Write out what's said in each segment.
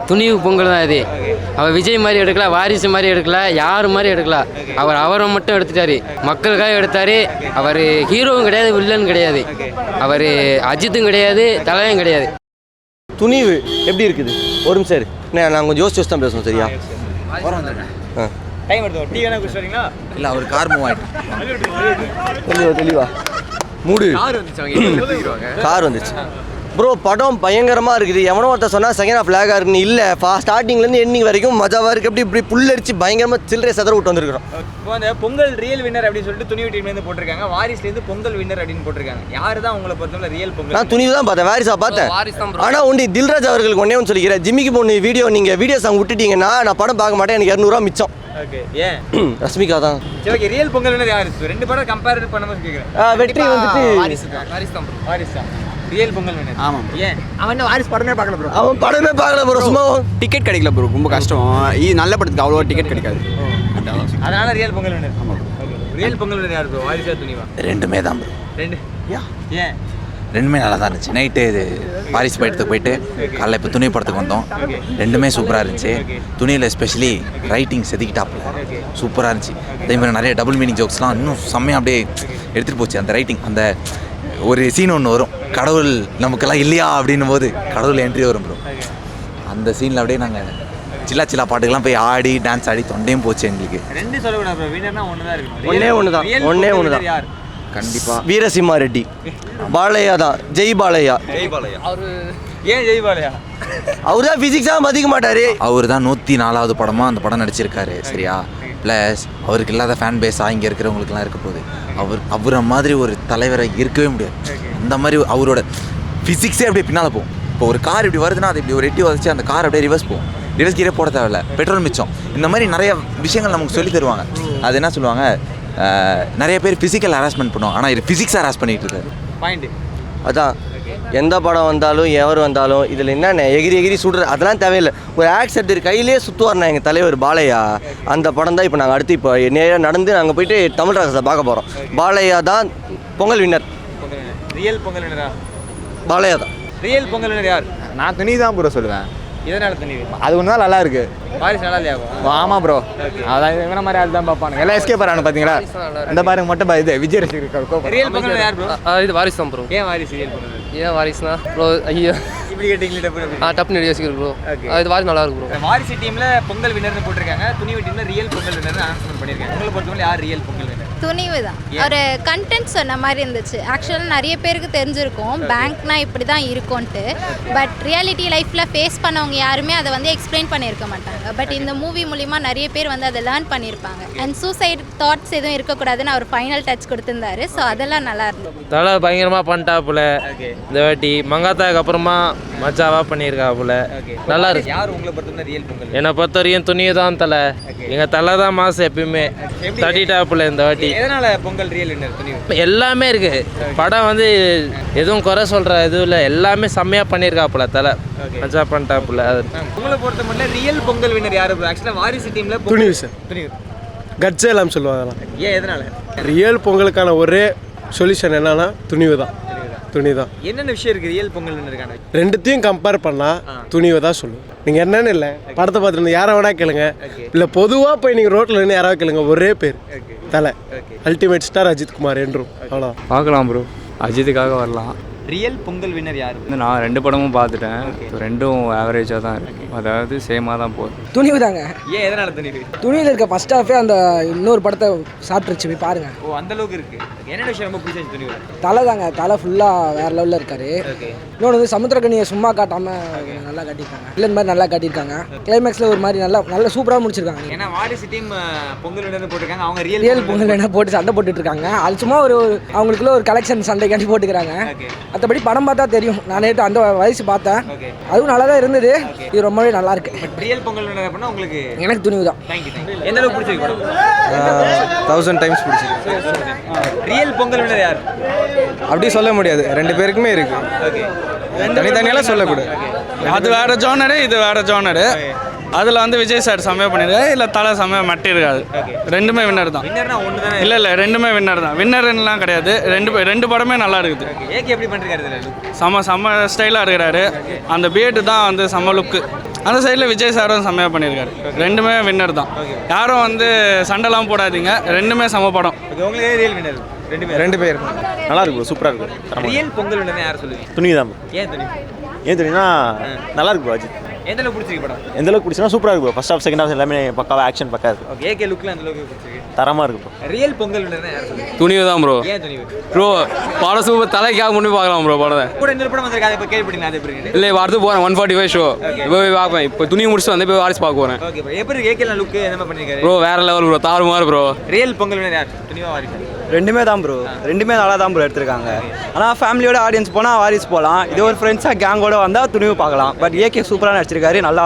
துணிவு பொங்கல் தான் இது. அவர் விஜய் மாதிரி எடுக்கல, வாரிசு மாதிரி எடுக்கல, யார் மாதிரி எடுக்கல. அவரை மட்டும் எடுத்துட்டாரு, மக்களுக்காக எடுத்தாரு. அவர் ஹீரோவும் கிடையாது, வில்லன் கிடையாது. அவர் அஜித்தும் கிடையாது, தலையும் கிடையாது. துணிவு எப்படி இருக்குது? ஒரு நிமிஷம் சரி, நான் கொஞ்சம் யோசிச்சு தான் பேசணும். சரியா? டைம் எடுத்து டீ வேணா குடிச்சு வரீங்களா? இல்லை அவர் கார் மூவ் ஆகிட்டு தெளிவா மூடு. கார் வந்துச்சு ப்ரோ. படம் பயங்கரமாக இருக்குது. எவனோ ஒருத்தர் சொன்னால் செகண்ட் ஹாஃப் லேகாக இருக்குன்னு. இல்லை ஸ்டார்டிங்லேருந்து எண்டிங் வரைக்கும் மஜாவாக இருக்குது. இப்படி புல்லடிச்சு பயங்கரமாக சில்லறை சதற விட்டு வந்துருக்கிறோம். இப்போ அந்த பொங்கல் ரியல் வின்னர் அப்படின்னு சொல்லிட்டு துணிவு டீம்லேருந்து போட்டிருக்காங்க, வாரிசுலேருந்து பொங்கல் வின்னர் அப்படின்னு போட்டிருக்காங்க. யார் தான் உங்களை பொறுத்தவரை ரியல் பொங்கல்? நான் துணிவு தான் பார்த்தேன், வாரிசா பார்த்தேன். ஆனால் ஒண்டி தில்ராஜ் அவர்களுக்கு ஒன்றே ஒன்று சொல்லிக்கிறேன். ஜிம்மிக்கு பொண்ணு வீடியோ சாங் விட்டுட்டீங்கன்னா நான் படம் பார்க்க மாட்டேன். எனக்கு 200 மிச்சம். ஓகே, ஏன்? ரஷ்மிகா தான். சரி, ஓகே. ரியல் பொங்கல் வின்னர் யார்? ரெண்டு படம் கம்பேர் பண்ணும்போது கேட்குறேன். வெற்றி வந்துட்டு வாரிசு தான் ரியல் பொங்கல் வின்னர். ஆமாம். ஏன்? அவன் வாரிசு படமே பார்க்கல ப்ரோ. அவன் படமே பார்க்கல ப்ரோ. சும்மா டிக்கெட் கிடைக்கல ப்ரோ, ரொம்ப கஷ்டம். நல்ல படத்துக்கு அவ்வளோ டிக்கெட் கிடைக்காது, அதனால ரியல் பொங்கல் வின்னர். ஆமாம். ரியல் பொங்கல் வின்னர் யார் ப்ரோ? வாரிசா துணிவா? ரெண்டுமே தான் ப்ரோ. ரெண்டு. ஏன்? ரெண்டுமே நல்லா தான் இருந்துச்சு. நைட்டு இது வாரிசு படத்துக்கு போயிட்டு காலைல இப்போ துணி படத்துக்கு வந்தோம். ரெண்டுமே சூப்பராக இருந்துச்சு. துணியில் எஸ்பெஷலி ரைட்டிங் செதுக்கிட்டாப்புல சூப்பராக இருந்துச்சு. அதேமாதிரி நிறைய டபுள் மீனிங் ஜோக்ஸ்லாம் இன்னும் செம்மையாக அப்படியே எடுத்துகிட்டு போச்சு. அந்த ரைட்டிங், அந்த ஒரு சீன் ஒன்று வரும், கடவுள் நமக்கெல்லாம் இல்லையா அப்படின்னும் போது கடவுள் என்ட்ரி வரும் ப்ரோ. அந்த சீனில் அப்படியே நாங்கள் சில்லா பாட்டுக்கெல்லாம் போய் ஆடி டான்ஸ் ஆடி தொண்டையும் போச்சு எங்களுக்கு. ரெண்டு சொல்லக்கூடாது ப்ரோ, வின்னர்னா ஒன்று தான் இருக்கு. ஒன்னே ஒன்று தான் யார்? கண்டிப்பாக வீரசிம்மா ரெட்டி. பாலையா தான், ஜெய் பாலையா. ஏன் ஜெய் பாலையா? அவர் தான் ஃபிசிக்ஸாக மதிக்க மாட்டார். அவர் தான் 104வது படமாக அந்த படம் நடிச்சிருக்காரு. சரியா? ப்ளஸ் அவருக்கு இல்லாத ஃபேன் பேஸாக இங்கே இருக்கிறவங்களுக்குலாம் இருக்க போகுது. அவரை மாதிரி ஒரு தலைவரை இருக்கவே முடியாது. அந்த மாதிரி அவரோட ஃபிசிக்ஸே அப்படியே பின்னால் போகும். இப்போ ஒரு கார் இப்படி வருதுன்னா அது இப்படி ஒரு எட்டி வச்சு அந்த கார் அப்படியே ரிவர்ஸ் போகும். ரிவர்ஸ் கீரே போட தேவையில்ல, பெட்ரோல் மிச்சம். இந்த மாதிரி நிறைய விஷயங்கள் நமக்கு சொல்லி தருவாங்க. அது என்ன சொல்லுவாங்க, நிறைய பேர் ஃபிசிக்கல் ஹராஸ்மெண்ட் பண்ணுவாங்க, ஆனால் இது ஃபிசிக்ஸ் ஹராஸ் பண்ணிட்டு இருக்காரு. பாயிண்ட் அதான் எந்த படம் வந்தாலும் எவர் வந்தாலும் இதில் என்னென்ன எகிரி சுடுற அதெல்லாம் தேவையில்லை. ஒரு ஆக்சிடென்ட் கையிலே சுற்றுவார்ண்ணா எங்கள் தலைவர் பாலையா. அந்த படம் தான் இப்போ நாங்கள் அடுத்து இப்போ நேராக நடந்து நாங்கள் போயிட்டு தமிழ் ராசத்தை பார்க்க போகிறோம். பாலையா தான் பொங்கல் வின்னர். ரியல் பொங்கல் வின்னரா? பாலையா தான் ரியல் பொங்கல் வின்னர் யார்? நான் துணி தான் ப்ரோ சொல்லுவேன். இதனால துணிவு அது ஒன்று தான் நல்லா இருக்கு. வாரிசு நல்லா இல்லையா? ஆமாம் ப்ரோ, அதான் இவன மாதிரி ஆள் தான் பார்ப்பானுங்க. எல்லாம் எஸ்கே போகிறானு பார்த்தீங்களா? இந்த பாருங்க மட்டும் இது விஜய் ரசிகர்கள். ரியல் பொங்கல் யார் ப்ரோ? இது வாரிசு தான் ப்ரோ. ஏன் வாரிசு ரியல் பொங்கல்? ஏன் வாரிசுனா ப்ரோ? ஐயோ இப்படி கேட்டிங்களே. டப்னு யோசிக்கிறேன் ப்ரோ. இது வாரிசு நல்லா இருக்கு ப்ரோ. வாரிசு டீமில் பொங்கல் வின்னர்னு போட்டிருக்காங்க, துணிவு டீமில் ரியல் பொங்கல் வின்னர்னு அனௌன்ஸ்மெண்ட் பண்ணியிருக்காங்க. உங்களை பொறுத்தவரை யார் ரியல் பொங்கல் வின்னர்? துணிவு தான். ஒரு கண்டென்ட் சொன்ன மாதிரி இருந்துச்சு. ஆக்சுவலாக நிறைய பேருக்கு தெரிஞ்சிருக்கும் பேங்க்னா இப்படி தான் இருக்கும்ன்ட்டு. பட் ரியாலிட்டி லைஃப்பில் ஃபேஸ் பண்ணவங்க யாருமே அதை வந்து எக்ஸ்பிளைன் பண்ணியிருக்க மாட்டாங்க. பட் இந்த மூவி மூலிமா நிறைய பேர் வந்து அதை லேர்ன் பண்ணியிருப்பாங்க. அண்ட் சூசைட் தாட்ஸ் எதுவும் இருக்கக்கூடாதுன்னு அவர் ஃபைனல் டச் கொடுத்துருந்தாரு. ஸோ அதெல்லாம் நல்லா இருந்தது. தலை பயங்கரமாக பண்ணிட்டாப்புல இந்த வாட்டி. மங்காத்தாக்கு அப்புறமா மச்சாவா பண்ணியிருக்காப்புல. நல்லா இருக்கு. யார் உங்களை பொறுத்தவரை ரியல் பொங்கல்? என்னை பொறுத்த வரையும் துணியை தான் தலை. எங்கள் தலை தான் மாசம் எப்பயுமே தட்டிட்டாப்புல இந்த வாட்டி. எதனால பொங்கல் ரியல் வின்னர் துணிவு? எல்லாமே இருக்கு. படம் வந்து எதுவும் குறை சொல்கிற எதுவும் இல்லை, எல்லாமே செம்மையாக பண்ணியிருக்காப்புல தலை. மச்சா பண்ணிட்டாப்புல. உங்களை பொறுத்த மட்டும் ரியல் பொங்கல் வின்னர் யார்? ஆக்சுவலாக வாரிசு டீமில் துணிவு சார். துணிவு கட்ஸே எல்லாம் சொல்லுவாங்க. ஏன், எதனால? ரியல் பொங்கலுக்கான ஒரே சொல்யூஷன் என்னன்னா துணிவு தான். துணி தான். என்னென்ன விஷயம் இருக்குது ரியல் பொங்கல் வின்னருக்கான? ரெண்டுத்தையும் கம்பேர் பண்ணால் துணிவை தான் சொல்லுவோம். நீங்கள் என்னன்னு இல்லை, படத்தை பார்த்துருந்து யாரை வேணா கேளுங்க, இல்லை பொதுவாக போய் நீங்கள் ரோட்டில் நின்று யாராவது கேளுங்க, ஒரே பேர் தலை. அல்டிமேட் ஸ்டார் அஜித் குமார் என்றும். அவ்வளோ பார்க்கலாம் ப்ரோ, அஜித்துக்காக வரலாம். ரியல் பொங்கல் வின்னர் யார்? நான் ரெண்டு படமும் பார்த்துட்டேன், ரெண்டும் ஆவரேஜாக தான் இருக்கு, அதாவது சேமாக தான் போகுது. துணிவு தாங்க. ஏன், எதனால துணிவு? துணிவில் இருக்க ஃபர்ஸ்ட் ஹாஃபே அந்த இன்னொரு படத்தை சாப்பிட்டுருச்சு, போய் பாருங்க. ஓ, அந்த அளவுக்கு இருக்கு. என்னென்ன விஷயம் ரொம்ப பிடிச்சிருச்சு துணிவில்? தலை தாங்க, தலை ஃபுல்லாக வேற லெவலில் இருக்காரு. இன்னொன்று வந்து சமுத்திரக்கனியை சும்மா காட்டாமல் நல்லா காட்டியிருக்காங்க, இல்லை இந்த மாதிரி நல்லா காட்டியிருக்காங்க. கிளைமேக்ஸில் ஒரு மாதிரி நல்லா சூப்பராக முடிச்சிருக்காங்க. ஏன்னா வாரிசு டீம் பொங்கல் வின்னர் போட்டிருக்காங்க, அவங்க ரியல் பொங்கல் வின்னர் போட்டு சண்டை போட்டுட்டு இருக்காங்க. அது சும்மா ஒரு அவங்களுக்குள்ள ஒரு கலெக்ஷன் சண்டை காட்டி போட்டுக்கிறாங்க. மற்றபடி படம் பார்த்தா தெரியும். நான் நேற்று அந்த வயசு பார்த்தேன், அதுவும் நல்லா தான் இருந்தது. இது ரொம்பவே நல்லா இருக்கு. ரியல் பொங்கல் வின்னர் அப்படின்னா உங்களுக்கு? எனக்கு துணிவு தான். எந்த அளவுக்கு பிடிச்சிருக்கு படம்? 1000 டைம்ஸ் பிடிச்சிருக்கு. ரியல் பொங்கல் வின்னர் யார்? அப்படி சொல்ல முடியாது, ரெண்டு பேருக்குமே இருக்கு. தனித்தனியெல்லாம் சொல்லக்கூடாது. அது வேற ஜானரு, இது வேற ஜானரு. அதில் வந்து விஜய் சார் செம்மையாக பண்ணியிருக்காரு, இல்லை தலை செம்மையாக மட்டியிருக்காது. ரெண்டுமே வின்னர் தான். வின்னர்னா ஒன்று தானே. இல்லை ரெண்டுமே வின்னர் தான். வின்னர்லாம் கிடையாது. ரெண்டு படமே நல்லா இருக்குது. ஏகே எப்படி பண்ணிருக்காரு இதில்? செம்ம ஸ்டைலாக இருக்கிறாரு. அந்த பியர்டு தான் வந்து செம்ம லுக்கு. அந்த சைடில் விஜய் சாரும் செம்மையாக பண்ணியிருக்காரு. ரெண்டுமே வின்னர் தான். யாரும் வந்து சண்டைலாம் போடாதீங்க, ரெண்டுமே செம்ம படம். உங்களுக்கு ரியல் வின்னர்? ரெண்டு பேர் நல்லா இருக்கும், சூப்பராக இருக்கும். ரியல் பொங்கல் வின்னர் யார் சொல்லுவீங்க? துணி தான். ஏன் துணி? ஏன் துணினா நல்லா இருக்கும் அஜித். எந்த அளவுக்கு பிடிச்சிருக்கு படம்? எந்த அளவுக்கு பிடிச்சினா சூப்பராக இருக்கும். ஃபர்ஸ்ட் ஹாஃப் செகண்ட் ஹாஃப் எல்லாமே பக்காவாக ஆக்ஷன் பக்கா இருக்கும். ஓகே, ஏகே லுக்ல அந்த அளவுக்கு பிடிச்சிருக்கு. தரமாக இருக்கும். ரியல் பொங்கல் வின்னர் யார் சொல்லுவீங்க? துணிவு தான் ப்ரோ. ஏன் துணிவு? ப்ரோ படம் சூப்பர், தலைக்காக முன்னே பார்க்கலாம் ப்ரோ படத்தை. கூட இன்னொரு படம் வந்திருக்கு, அதை இப்போ கேள்விப்பட்டீங்க, அது எப்படி இருக்கு? இல்லை அடுத்து போகிறேன் 145 ஷோ இப்போ போய் பார்ப்பேன். இப்போ துணி முடிச்சு வந்து போய் வாரிசு பார்க்க போகிறேன். ஓகே ப்ரோ, எப்படி இருக்கு ஏகே லுக் என்ன பண்ணிருக்காரு? ப்ரோ வேற லெவல் ப்ரோ, தாறுமாறு ப்ரோ. ரியல் பொங்கல் வின்னர் யார்? துணிவா வாரிசா? ரெண்டுமே தான் ப்ரோ, ரெண்டுமே நல்லா தான் ப்ரோ எடுத்திருக்காங்க. ஆனால் ஃபேமிலியோட ஆடியன்ஸ் போனால் வாரிஸ் போகலாம். இது ஒரு ஃப்ரெண்ட்ஸாக கேங்கோட வந்தால் துணிவு பார்க்கலாம். பட் ஏகே சூப்பராக நடிச்சிருக்காரு, நல்லா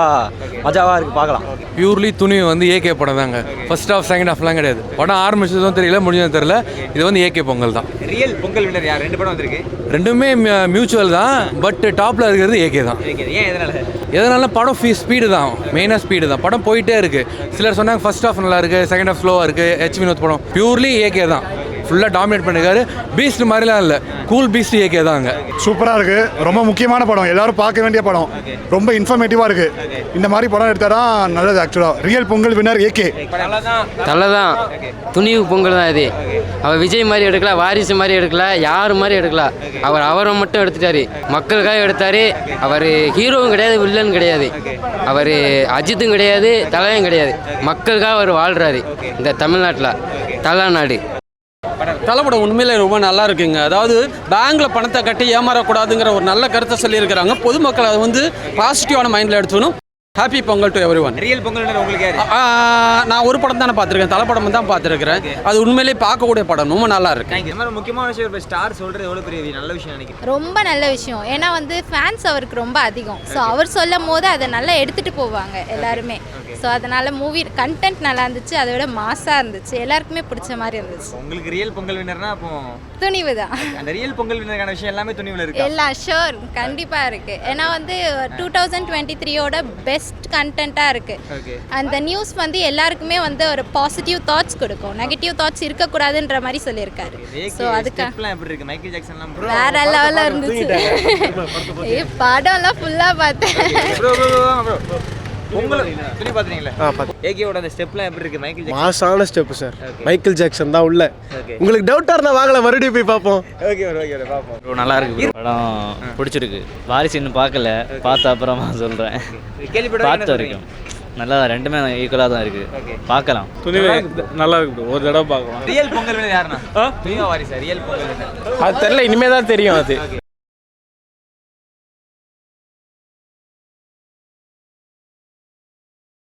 மஜாவாக இருக்குது பார்க்கலாம். பியூர்லி துணிவு வந்து ஏகே படம் தாங்க. ஃபர்ஸ்ட் ஹாஃப் செகண்ட் ஹாஃப்லாம் கிடையாது. படம் ஆரம்பிச்சதும் தெரியல, முடிஞ்சதும் தெரியல. இது வந்து ஏகே பொங்கல் தான். ரியல் பொங்கல் வின்னர் யார்? ரெண்டு படம் வந்திருக்கு, ரெண்டுமே மியூச்சுவல் தான். பட் டாப்பில் இருக்கிறது ஏகே தான். ஏன் எதனால? எதனால படம் ஸ்பீடு தான், மெயினாக ஸ்பீடு தான். படம் போயிட்டே இருக்குது. சிலர் சொன்னாங்க ஃபர்ஸ்ட் ஹாஃப் நல்லா இருக்குது, செகண்ட் ஹாஃப் ஸ்லோவாக இருக்குது. ஹெச் வினோத் படம் பியூர்லி ஏகே தான். ஃபுல்லாக டாமினேட் பண்ணிருக்காரு. பீஸ்ட் மாதிரிலாம் இல்லை, கூல் பீஸ்ட் ஏகே தாங்க. சூப்பராக இருக்குது. ரொம்ப முக்கியமான படம், எல்லாரும் பார்க்க வேண்டிய படம். ரொம்ப இன்ஃபர்மேட்டிவாக இருக்குது. இந்த மாதிரி படம் எடுத்தால் தான் நல்லது. ஆக்சுவலாக ரியல் பொங்கல் வின்னர் ஏகே. தலை தான். துணிவு பொங்கல் தான் இது. அவர் விஜய் மாதிரி எடுக்கல, வாரிசு மாதிரி எடுக்கல, யார் மாதிரி எடுக்கல. அவரை மட்டும் எடுத்துட்டாரு, மக்களுக்காக எடுத்தாரு. அவர் ஹீரோவும் கிடையாது, வில்லன் கிடையாது. அவர் அஜித்தும் கிடையாது, தலையும் கிடையாது. மக்களுக்காக அவர் வாழ்கிறாரு இந்த தமிழ்நாட்டில். தலைநாடு தலைப்படம் உண்மையிலே ரொம்ப நல்லா இருக்குங்க. அதாவது பேங்க்கில் பணத்தை கட்டி ஏமாறக்கூடாதுங்கிற ஒரு நல்ல கருத்தை சொல்லியிருக்கிறாங்க. பொதுமக்கள் அதை வந்து பாசிட்டிவான மைண்டில் எடுத்துக்கணும். Happy Pongal to every one. Real Pongal winner உங்களுக்கு யாரு? நான் ஒரு படம் தானே பார்த்துருக்கேன், தலைப்படம் தான் பார்த்துருக்கிறேன். அது உண்மையிலேயே பார்க்கக்கூடிய படம், ரொம்ப நல்லா இருக்கு. இந்த மாதிரி முக்கியமான விஷயம், ஒரு ஸ்டார் சொல்கிறது எவ்வளோ பெரிய நல்ல விஷயம் நினைக்கிறேன். ரொம்ப நல்ல விஷயம். ஏன்னா வந்து ஃபேன்ஸ் அவருக்கு ரொம்ப அதிகம். ஸோ அவர் சொல்லும் போது அதை நல்லா எடுத்துகிட்டு போவாங்க எல்லாருமே. ஸோ அதனால் மூவி கண்டென்ட் நல்லா இருந்துச்சு, அதை விட மாசாக இருந்துச்சு, எல்லாருக்குமே பிடிச்ச மாதிரி இருந்துச்சு. உங்களுக்கு ரியல் பொங்கல் வின்னர்னா அப்போ துணிவு தான். அந்த ரியல் பொங்கல் வின்னருக்கான விஷயம் எல்லாமே துணிவில் இருக்கு. எல்லாம் ஷோர் கண்டிப்பாக இருக்குது. ஏன்னா வந்து 2023ோட பெஸ்ட் கண்டென்ட்டாக இருக்குது. அந்த நியூஸ் வந்து எல்லாருக்குமே வந்து ஒரு பாசிட்டிவ் தாட்ஸ் கொடுக்கும், நெகட்டிவ் தாட்ஸ் இருக்கக்கூடாதுன்ற மாதிரி சொல்லியிருக்காரு. ஸோ அதுக்கு எப்படி இருக்கு? மைக்கேல் ஜாக்சன்லாம் வேற லெவலில் இருந்துச்சு. படம்லாம் ஃபுல்லாக பார்த்தேன். பொங்கல் துணி பார்த்தீங்களா? ஏகேவோட அந்த ஸ்டெப்லாம் எப்படி இருக்கு? மைக்கேல் ஜாக்சன் மாசான ஸ்டெப் சார். மைக்கேல் ஜாக்சன் தான் உள்ள. உங்களுக்கு டவுட்டாக இருந்தால் வாங்கலாம், மறுபடியும் போய் பார்ப்போம். ஓகே பார்ப்போம். நல்லா இருக்கு படம், பிடிச்சிருக்கு. வாரிசு இன்னும் பார்க்கல, பார்த்த அப்புறமா சொல்கிறேன். பார்த்த வரைக்கும் நல்லா, ரெண்டுமே ஈக்குவலாக தான் இருக்குது, பார்க்கலாம். துணிவு நல்லா இருக்கு, ஒரு தடவை பார்க்கலாம். ரியல் பொங்கல் வின்னர் யாருன்னா? துணிவா வாரிசா? ரியல் பொங்கல் வின்னர் அது தெரியல, இனிமே தான் தெரியும். அது